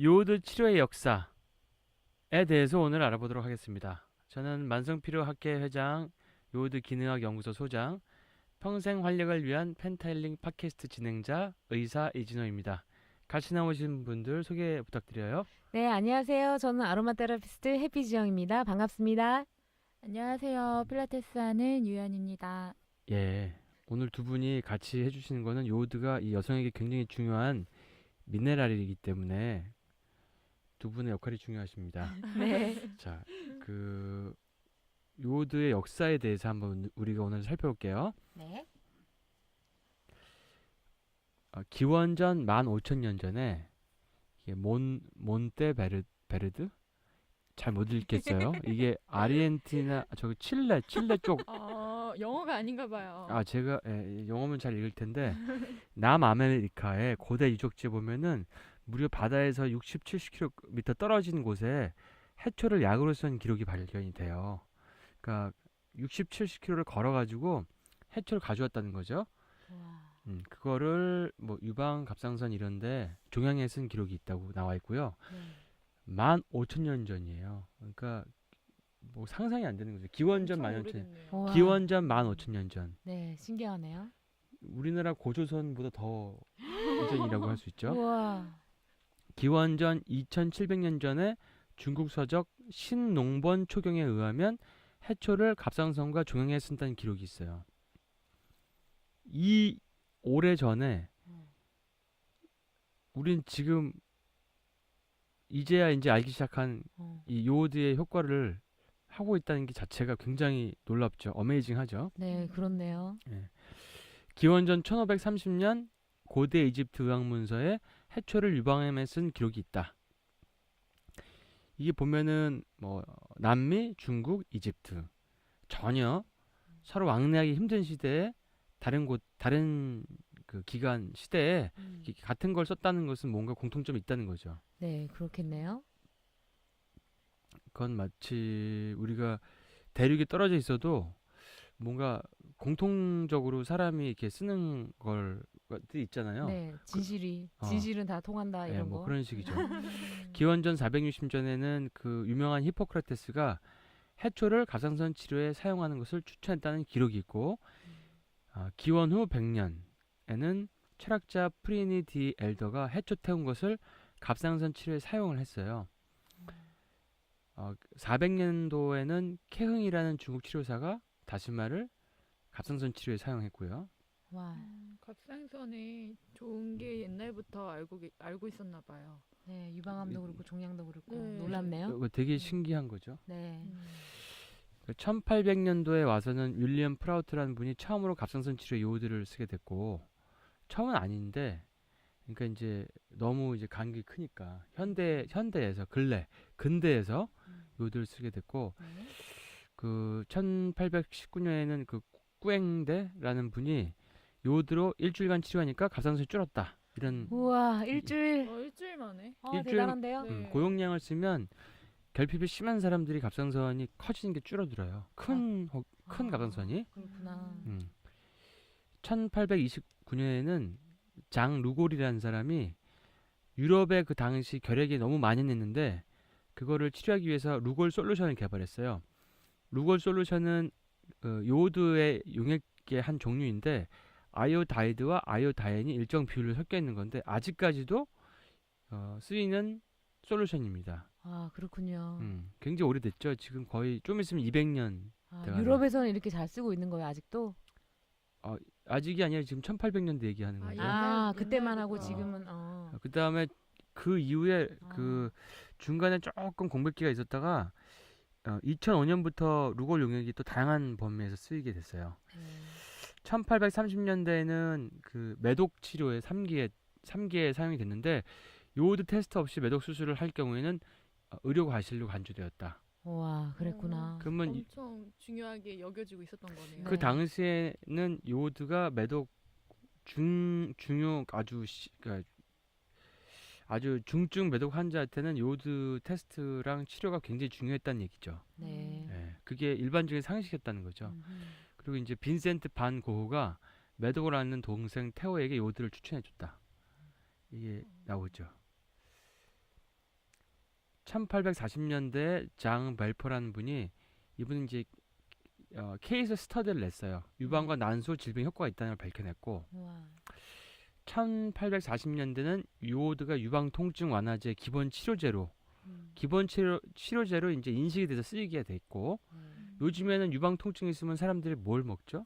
요오드 치료의 역사에 대해서 오늘 알아보도록 하겠습니다. 저는 만성피로학회 회장, 요오드 기능학 연구소 소장, 평생 활력을 위한 펜타일링 팟캐스트 진행자, 의사 이진호입니다. 같이 나오신 분들 소개 부탁드려요. 네, 안녕하세요. 저는 아로마 테라피스트 해피지영입니다. 반갑습니다. 안녕하세요. 필라테스 하는 유연입니다. 예, 오늘 두 분이 같이 해주시는 거는 요오드가 이 여성에게 굉장히 중요한 미네랄이기 때문에 두 분의 역할이 중요하십니다. 네. 자, 그 요오드의 역사에 대해서 한번 우리가 오늘 살펴볼게요. 네. 기원전 15,000년 전에 이게 몬테 베르드 잘 못 읽겠어요. 이게 아르헨티나 저기 칠레 쪽. 영어가 아닌가 봐요. 제가 영어면 잘 읽을 텐데 남아메리카의 고대 유적지에 보면은 무려 바다에서 60, 70km 떨어진 곳에 해초를 약으로 쓴 기록이 발견이 돼요. 그러니까 60, 70km를 걸어가지고 해초를 가져왔다는 거죠. 와. 그거를 뭐 유방, 갑상선 이런데 종양에 쓴 기록이 있다고 나와 있고요. 네. 15,000년 전이에요. 그러니까 뭐 상상이 안 되는 거죠. 기원전 엄청 15,000년. 오래됐네요. 우와. 기원전 15,000년 전. 네, 신기하네요. 우리나라 고조선보다 더 이전이라고 할 수 있죠. 우와. 기원전 2,700년 전에 중국 서적 신농본 초경에 의하면 해초를 갑상선과 종양에 쓴다는 기록이 있어요. 이 오래 전에 우린 지금 이제야 이제 알기 시작한 어. 이 요오드의 효과를 하고 있다는 게 자체가 굉장히 놀랍죠. 어메이징하죠. 네, 그렇네요. 예. 기원전 1530년 고대 이집트 의학 문서에 해초를 유방암에 쓴 기록이 있다. 이게 보면은 뭐 남미, 중국, 이집트 전혀 서로 왕래하기 힘든 시대에 다른 그 기간 시대에 같은 걸 썼다는 것은 뭔가 공통점이 있다는 거죠. 네, 그렇겠네요. 그건 마치 우리가 대륙이 떨어져 있어도 뭔가 공통적으로 사람이 이렇게 쓰는 것들이 있잖아요. 네, 진실이 어. 진실은 다 통한다 예, 이런 뭐 거. 그런 식이죠. 기원전 460년에는 그 유명한 히포크라테스가 해초를 갑상선 치료에 사용하는 것을 추천했다는 기록이 있고, 기원 후 100년에는 철학자 프리니 디 엘더가 해초 태운 것을 갑상선 치료에 사용을 했어요. 400년도에는 케흥이라는 중국 치료사가 다시마를 갑상선 치료에 사용했고요. 와. 갑상선이 좋은 게 옛날부터 알고 있었나 봐요. 네, 유방암도 그렇고 종양도 그렇고 네. 놀랍네요. 이거 되게 신기한 거죠. 네. 1800년도에 와서는 윌리엄 프라우트라는 분이 처음으로 갑상선 치료에 요오드를 쓰게 됐고, 처음은 아닌데, 그러니까 이제 너무 이제 간격이 크니까 현대에서 근대에서 요오드를 쓰게 됐고, 네. 그 1819년에는 그 꾸앵데라는 분이 요오드로 일주일간 치료하니까 갑상선이 줄었다. 이런 우와, 일주일. 일주일 만에. 일주일- 대단한데요. 네. 고용량을 쓰면 결핍이 심한 사람들이 갑상선이 커지는 게 줄어들어요. 큰 갑상선이. 그렇구나. 1829년에는 장 루골이라는 사람이 유럽에 그 당시 결핵이 너무 만연했는데 그거를 치료하기 위해서 루골 솔루션을 개발했어요. 루골 솔루션은 요오드의 용액의 한 종류인데 아요다이드와 아요다엔이 일정 비율로 섞여 있는 건데 아직까지도 쓰이는 솔루션입니다. 아, 그렇군요. 굉장히 오래됐죠. 지금 거의 좀 있으면 200년. 돼가네요. 유럽에서는 이렇게 잘 쓰고 있는 거예요, 아직도? 아직이 아니라 지금 1800년대 얘기하는 거죠. 그때만 하고 옛날부터. 지금은 그 다음에 그 이후에 아. 그 중간에 조금 공백기가 있었다가 2005년부터 루골 용액이 또 다양한 범위에서 쓰이게 됐어요. 1830년대에는 그 매독 치료에 3기에 사용이 됐는데 요오드 테스트 없이 매독 수술을 할 경우에는 의료 과실로 간주되었다. 와, 그랬구나. 그러면 엄청 중요하게 여겨지고 있었던 거네요. 그 네. 당시에는 요오드가 매독 중요 그러니까 아주 중증 매독 환자한테는 요오드 테스트랑 치료가 굉장히 중요했다는 얘기죠. 네. 예, 그게 일반적인 상식이었다는 거죠. 음흠. 그리고 이제 빈센트 반 고흐가 매독을 앓는 동생 테오에게 요오드를 추천해줬다. 이게 나오죠. 1840년대 장 벨퍼라는 분이 이분은 이제 케이스 스터디를 냈어요. 유방과 난소 질병 효과가 있다는 걸 밝혀냈고 우와. 1840년대는 요오드가 유방 통증 완화제 기본 치료제로 음. 치료제로 이제 인식이 돼서 쓰이게 돼 있고 요즘에는 유방 통증이 있으면 사람들이 뭘 먹죠?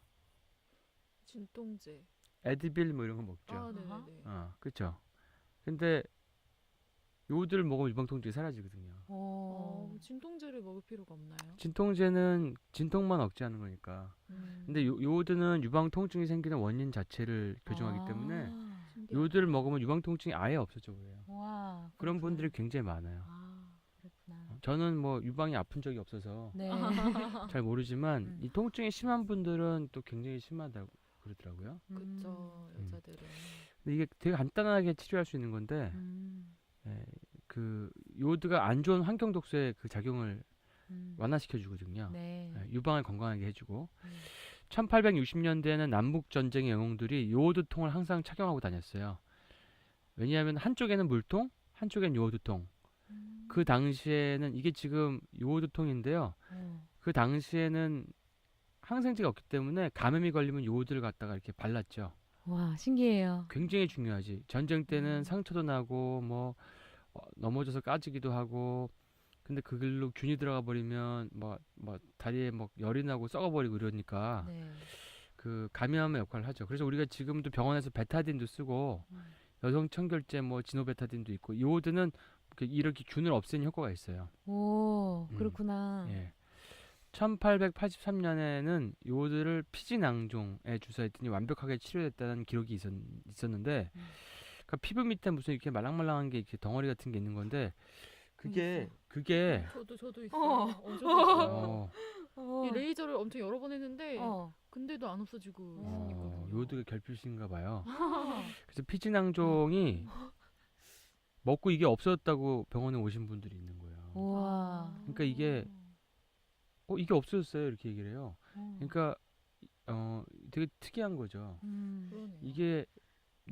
진통제. 에드빌 뭐 이런 거 먹죠. 아, 네네네. 그렇죠. 근데 요오드를 먹으면 유방 통증이 사라지거든요. 진통제를 먹을 필요가 없나요? 진통제는 진통만 억제하는 거니까. 근데 요오드는 유방 통증이 생기는 원인 자체를 교정하기 때문에 신기하다. 요오드를 먹으면 유방 통증이 아예 없어져 버려요. 와. 그런 그렇구나. 분들이 굉장히 많아요. 그렇구나. 저는 뭐 유방이 아픈 적이 없어서 네. 잘 모르지만 음. 이 통증이 심한 분들은 또 굉장히 심하다고 그러더라고요. 그쵸. 음. 여자들은. 근데 이게 되게 간단하게 치료할 수 있는 건데 예, 그 요오드가 안 좋은 환경 독소의 그 작용을 완화시켜 주거든요. 네. 예, 유방을 건강하게 해주고 음. 1860년대에는 남북 전쟁의 영웅들이 요오드 통을 항상 착용하고 다녔어요. 왜냐하면 한쪽에는 물통, 한쪽엔 요오드 통. 그 당시에는 이게 지금 요오드 통인데요. 그 당시에는 항생제가 없기 때문에 감염이 걸리면 요오드를 갖다가 이렇게 발랐죠. 와, 신기해요. 굉장히 중요하지. 전쟁 때는 상처도 나고 뭐 넘어져서 까지기도 하고 근데 그걸로 균이 들어가 버리면 뭐 다리에 뭐 열이 나고 썩어버리고 이러니까 네. 그 감염의 역할을 하죠. 그래서 우리가 지금도 병원에서 베타딘도 쓰고 여성 청결제 뭐 지노베타딘도 있고 요오드는 이렇게 균을 없애는 효과가 있어요. 오, 그렇구나. 예. 1883년에는 요오드를 피지낭종에 주사했더니 완벽하게 치료됐다는 기록이 있었는데 그러니까 피부 밑에 무슨 이렇게 말랑말랑한 게 이렇게 덩어리 같은 게 있는 건데 그게 저도 있어요. 저도 있어요. 어. 이 레이저를 엄청 여러 번 했는데 어. 근데도 안 없어지고 있거든요. 요오드가 결핍인가 봐요. 그래서 피지낭종이 먹고 이게 없어졌다고 병원에 오신 분들이 있는 거예요. 우와. 그러니까 이게 없어졌어요 이렇게 얘기를 해요. 그러니까 되게 특이한 거죠. 그러네요. 이게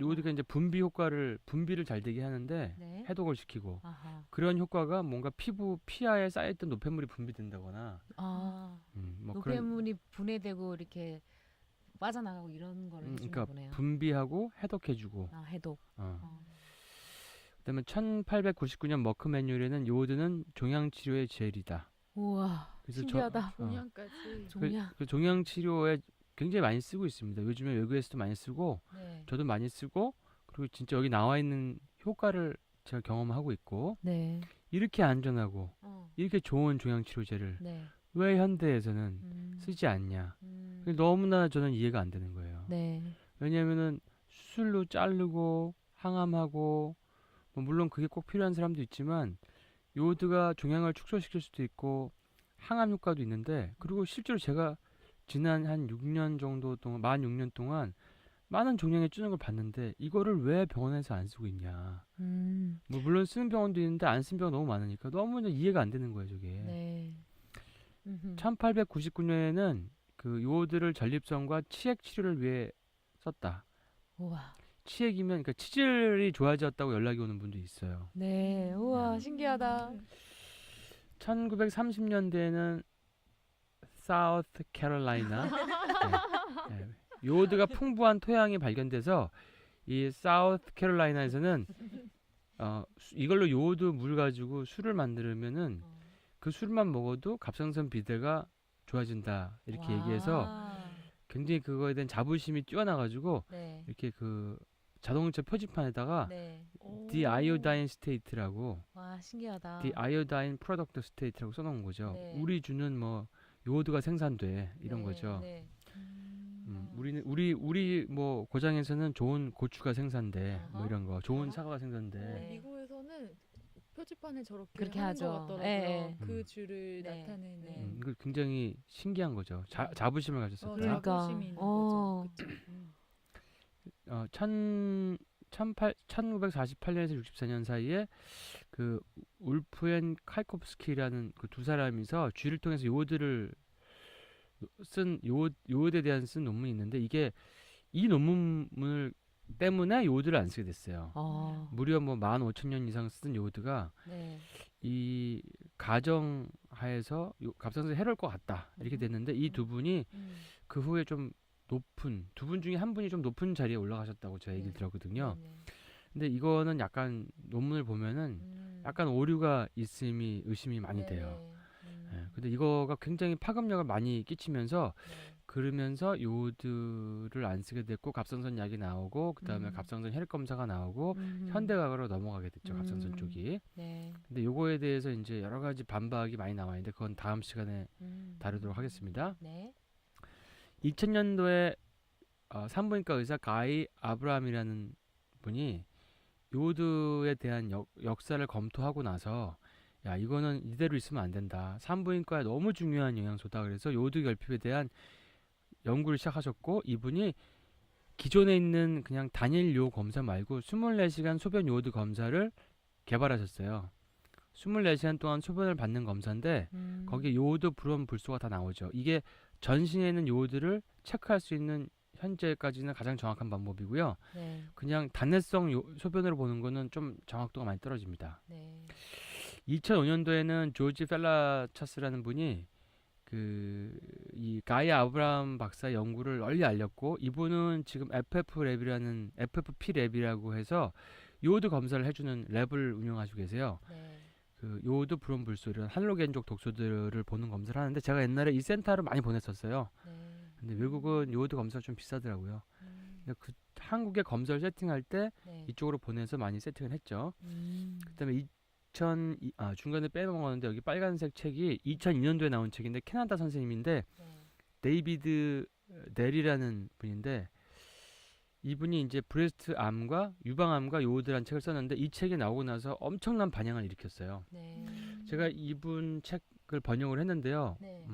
요오드가 이제 분비를 잘 되게 하는데 네. 해독을 시키고 아하. 그런 효과가 뭔가 피하에 쌓여있던 노폐물이 분비된다거나 뭐 그런 노폐물이 분해되고 이렇게 빠져나가고 이런 걸 해주는 그러니까 거네요. 분비하고 해독해주고 해독. 그다음에 1899년 머크 매뉴얼에는 요오드는 종양 치료의 제일이다. 우와. 그래서 신기하다. 종양까지. 종양. 그 종양 치료에 굉장히 많이 쓰고 있습니다. 요즘에 외국에서도 많이 쓰고 네. 저도 많이 쓰고 그리고 진짜 여기 나와 있는 효과를 제가 경험하고 있고 네. 이렇게 안전하고 이렇게 좋은 종양 치료제를 네. 왜 현대에서는 쓰지 않냐? 그게 너무나 저는 이해가 안 되는 거예요. 네. 왜냐하면은 수술로 자르고 항암하고 뭐 물론 그게 꼭 필요한 사람도 있지만 요오드가 종양을 축소시킬 수도 있고 항암 효과도 있는데 그리고 실제로 제가 지난 한 6년 정도 동안 만 6년 동안 많은 종양에 주는 걸 봤는데 이거를 왜 병원에서 안 쓰고 있냐. 뭐 물론 쓰는 병원도 있는데 안 쓰는 병원 너무 많으니까 너무 이해가 안 되는 거예요 저게. 네. 1899년에는 그 요오드를 전립선과 치액 치료를 위해 썼다. 우와. 치액이면 그러니까 치질이 좋아졌다고 연락이 오는 분도 있어요. 네. 우와, 신기하다. 1930년대에는 사우스 캐롤라이나 요오드가 풍부한 토양이 발견돼서 이 사우스 캐롤라이나에서는 이걸로 요오드 물 가지고 술을 만들면은 그 술만 먹어도 갑상선 비대가 좋아진다 이렇게 얘기해서 굉장히 그거에 대한 자부심이 뛰어나가지고 네. 이렇게 그 자동차 표지판에다가 네. The Iodine State라고 와, 신기하다. The Iodine Product State라고 써놓은 거죠. 네. 우리 주는 뭐 요오드가 생산돼 이런 네, 거죠. 네. 우리 뭐 고장에서는 좋은 고추가 생산돼 뭐 어허. 이런 거 좋은 사과가 생산돼. 네. 미국에서는 표지판에 저렇게 그렇게 하는 하죠. 것 같더라고요. 예, 그 줄을 네. 나타내는. 네. 이거 굉장히 신기한 거죠. 자부심을 가졌었죠. 그러니까. 자부심이 있는 어. 거죠. 그쵸? 1948년에서 64년 사이에 그 울프 앤 칼코프스키라는 그 두 사람이서 쥐를 통해서 요오드에 대한 쓴 논문이 있는데 이게 이 논문을 때문에 요오드를 안 쓰게 됐어요. 무려 뭐 15,000년 이상 쓰던 요오드가 네. 이 가정 하에서 갑상선에 해로울 것 같다 이렇게 됐는데 이 두 분이 그 후에 좀 높은 두 분 중에 한 분이 좀 높은 자리에 올라가셨다고 제가 얘기를 네. 들었거든요. 네. 근데 이거는 약간 논문을 보면은 약간 오류가 있음이 의심이 많이 돼요. 예, 근데 이거가 굉장히 파급력을 많이 끼치면서 그러면서 요오드를 안 쓰게 됐고 갑상선 약이 나오고 그다음에 갑상선 혈액 검사가 나오고 현대과학으로 넘어가게 됐죠. 갑상선 쪽이. 네. 근데 요거에 대해서 이제 여러 가지 반박이 많이 나와 있는데 그건 다음 시간에 다루도록 하겠습니다. 네. 2000년도에 산부인과 의사 가이 아브라함이라는 분이 요오드에 대한 역사를 검토하고 나서 야 이거는 이대로 있으면 안 된다. 산부인과에 너무 중요한 영양소다. 그래서 요오드 결핍에 대한 연구를 시작하셨고 이분이 기존에 있는 그냥 단일 요 검사 말고 24시간 소변 요오드 검사를 개발하셨어요. 24시간 동안 소변을 받는 검사인데 거기에 요오드, 브롬, 불소가 다 나오죠. 이게 전신에 있는 요오드를 체크할 수 있는 현재까지는 가장 정확한 방법이고요. 네. 그냥 단내성 소변으로 보는 거는 좀 정확도가 많이 떨어집니다. 네. 2005년도에는 조지 펠라차스라는 분이 이 가이아 아브라함 박사 연구를 널리 알렸고 이분은 지금 FFP 랩이라고 해서 요오드 검사를 해주는 랩을 운영하시고 계세요. 네. 그 요오드, 브롬, 불소 이런 할로겐족 독소들을 보는 검사를 하는데 제가 옛날에 이 센터를 많이 보냈었어요. 네. 근데 외국은 요오드 검사가 좀 비싸더라고요. 근데 그 한국에 검사를 세팅할 때 네. 이쪽으로 보내서 많이 세팅을 했죠. 그다음에 중간에 빼먹었는데 여기 빨간색 책이 2002년도에 나온 책인데 캐나다 선생님인데 네. 데이비드 넬이라는 분인데 이분이 이제 브레스트 암과 유방암과 요오드라는 책을 썼는데 이 책이 나오고 나서 엄청난 반향을 일으켰어요. 네. 제가 이분 책을 번역을 했는데요. 네.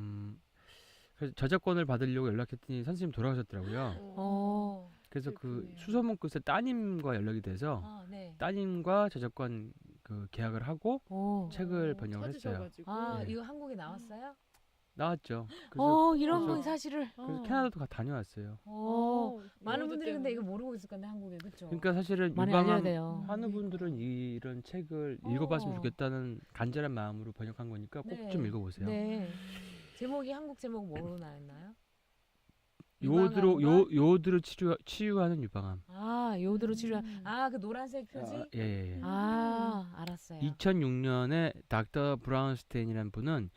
그래서 저작권을 받으려고 연락했더니 선생님 돌아가셨더라고요. 그래서 그 슬프네요. 수소문 끝에 따님과 연락이 돼서 네. 따님과 저작권 그 계약을 하고 책을 번역을 했어요. 찾으셔가지고. 네. 이거 한국에 나왔어요? 나왔죠. 그래서, 이런 그래서- 사실을. 캐나다도 다녀왔어요. 많은 요오드 분들이 근데 때문에. 이거 모르고 있을 건데 한국에 그렇죠. 그러니까 사실은 많이 알려야 유방암 돼요. 하는 분들은 이런 책을 읽어봤으면 좋겠다는 간절한 마음으로 번역한 거니까 꼭 좀 읽어보세요. 네. 제목이 한국 제목 뭐로 나왔나요? 요오드로 치유하는 유방암. 요오드로 치료. 그 노란색 표지? 예. 알았어요. 2006년에 닥터 브라운스테인이라는 분은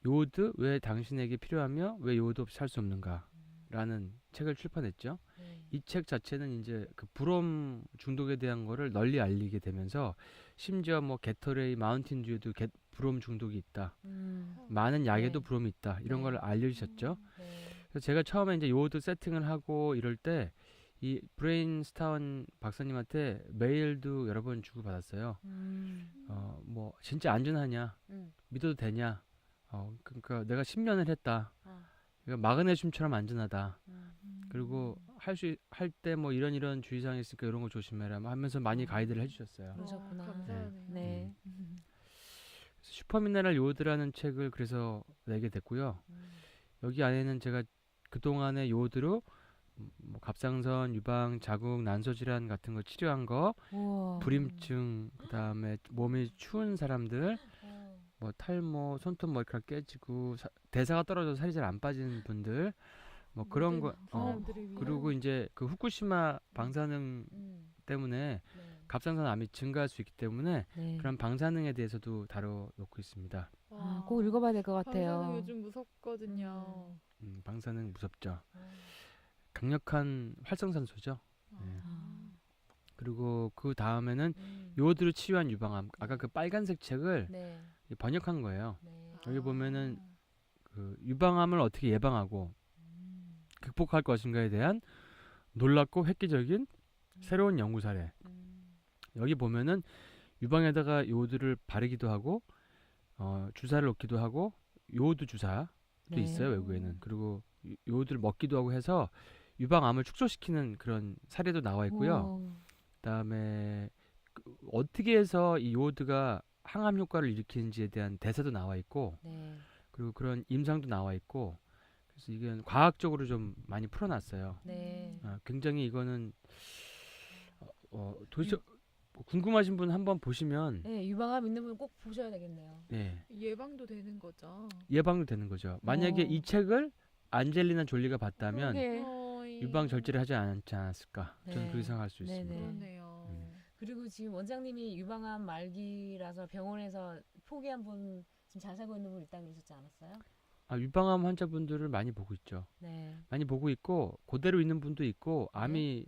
요오드 왜 당신에게 필요하며 왜 요오드 없이 살 수 없는가라는 책을 출판했죠. 네. 이 책 자체는 이제 그 브롬 중독에 대한 거를 널리 알리게 되면서 심지어 뭐 게토레이, 마운틴 듀에도 브롬 중독이 있다. 많은 약에도 네. 브롬이 있다. 이런 네. 걸 알려주셨죠. 네. 그래서 제가 처음에 이제 요오드 세팅을 하고 이럴 때 이 브레인스타운 박사님한테 메일도 여러 번 주고 받았어요. 뭐 진짜 안전하냐, 믿어도 되냐. 그러니까 내가 10년을 했다. 그러니까 마그네슘처럼 안전하다. 그리고 할 때 뭐 이런 주의사항이 있으니까 이런 거 조심해라 하면서 많이 가이드를 해주셨어요. 그러셨구나. 감사하네요. 네. 그래서 슈퍼미네랄 요오드라는 책을 그래서 내게 됐고요. 여기 안에는 제가 그동안의 요오드로 뭐 갑상선, 유방, 자궁, 난소 질환 같은 거 치료한 거, 불임증, 그다음에 몸이 추운 사람들, 뭐 탈모, 손톱 머리카락 깨지고 대사가 떨어져서 살이 잘 안 빠지는 분들, 뭐 그런 거. 사람들을 위해. 그리고 이제 그 후쿠시마 방사능 때문에 갑상선 암이 증가할 수 있기 때문에 네. 그런 방사능에 대해서도 다뤄놓고 있습니다. 꼭 읽어봐야 될 것 같아요. 방사능 요즘 무섭거든요. 방사능 무섭죠. 강력한 활성산소죠. 네. 그리고 그 다음에는 요오드로 치유한 유방암. 아까 그 빨간색 책을 네. 번역한 거예요. 네. 여기 보면은 그 유방암을 어떻게 예방하고 극복할 것인가에 대한 놀랍고 획기적인 새로운 연구 사례. 여기 보면은 유방에다가 요오드를 바르기도 하고 주사를 놓기도 하고 요오드 주사도 네. 있어요 외국에는. 그리고 요오드를 먹기도 하고 해서 유방암을 축소시키는 그런 사례도 나와 있고요. 그다음에 어떻게 해서 이 요오드가 항암 효과를 일으키는지에 대한 대사도 나와 있고 네. 그리고 그런 임상도 나와 있고 그래서 이게 과학적으로 좀 많이 풀어놨어요. 네. 굉장히 이거는 도대체 뭐 궁금하신 분 한번 보시면 네, 유방암 있는 분 꼭 보셔야 되겠네요. 네, 예방도 되는 거죠. 예방도 되는 거죠. 만약에 어. 이 책을 안젤리나 졸리가 봤다면 그러게. 유방 절제를 하지 않지 않았을까? 저는 네. 그렇게 생각할 수 네네. 있습니다. 그러네요. 그리고 지금 원장님이 유방암 말기라서 병원에서 포기한 분 지금 잘 살고 있는 분 있다고 그러셨지 않았어요? 유방암 환자분들을 많이 보고 있죠. 네. 많이 보고 있고 그대로 있는 분도 있고 암이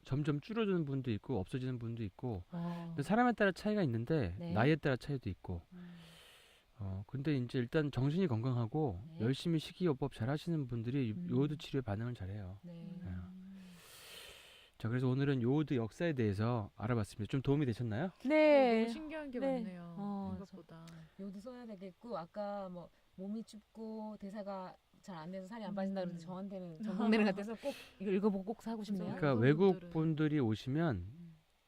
점점 줄어드는 분도 있고 없어지는 분도 있고 근데 사람에 따라 차이가 있는데 네. 나이에 따라 차이도 있고 음. 근데 이제 일단 정신이 건강하고 네. 열심히 식이요법 잘 하시는 분들이 음. 요오드 치료에 반응을 잘해요. 네. 자, 그래서 오늘은 요오드 역사에 대해서 알아봤습니다. 좀 도움이 되셨나요? 네. 너무 신기한 게 네. 많네요. 생각보다. 요도 써야 되겠고 아까 뭐 몸이 춥고 대사가 잘 안 돼서 살이 안 빠진다 그러는데 저한테는 전공되는 것 같아서 꼭 이거 읽어보고 꼭 사고 싶네요. 그래서 그러니까 어떤 외국 분들은- 분들이 오시면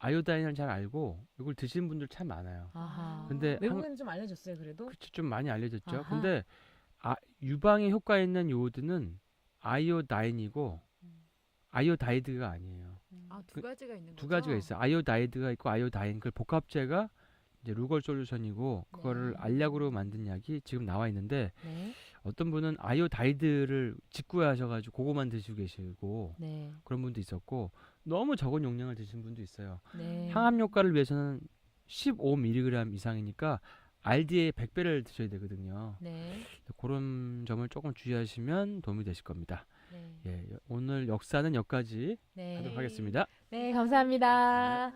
아요다인을 잘 알고 이걸 드시는 분들 참 많아요. 아하. 근데 외국에는 좀 알려줬어요 그래도. 그치, 좀 많이 알려졌죠. 아하. 근데 유방에 효과 있는 요오드는 아이오다인이고 아이오다이드가 아니에요. 두 가지가 있는 거죠. 두 가지가 있어요. 아이오다이드가 있고 아이오다인. 그 복합제가 이제 루걸 솔루션이고 그거를 네. 알약으로 만든 약이 지금 나와 있는데 네. 어떤 분은 아이오다이드를 직구하셔가지고 그거만 드시고 계시고 네. 그런 분도 있었고 너무 적은 용량을 드시는 분도 있어요. 네. 항암 효과를 위해서는 15mg 이상이니까 RD의 100배를 드셔야 되거든요. 네. 그런 점을 조금 주의하시면 도움이 되실 겁니다. 네. 예, 오늘 역사는 여기까지 네. 하도록 하겠습니다. 네, 감사합니다.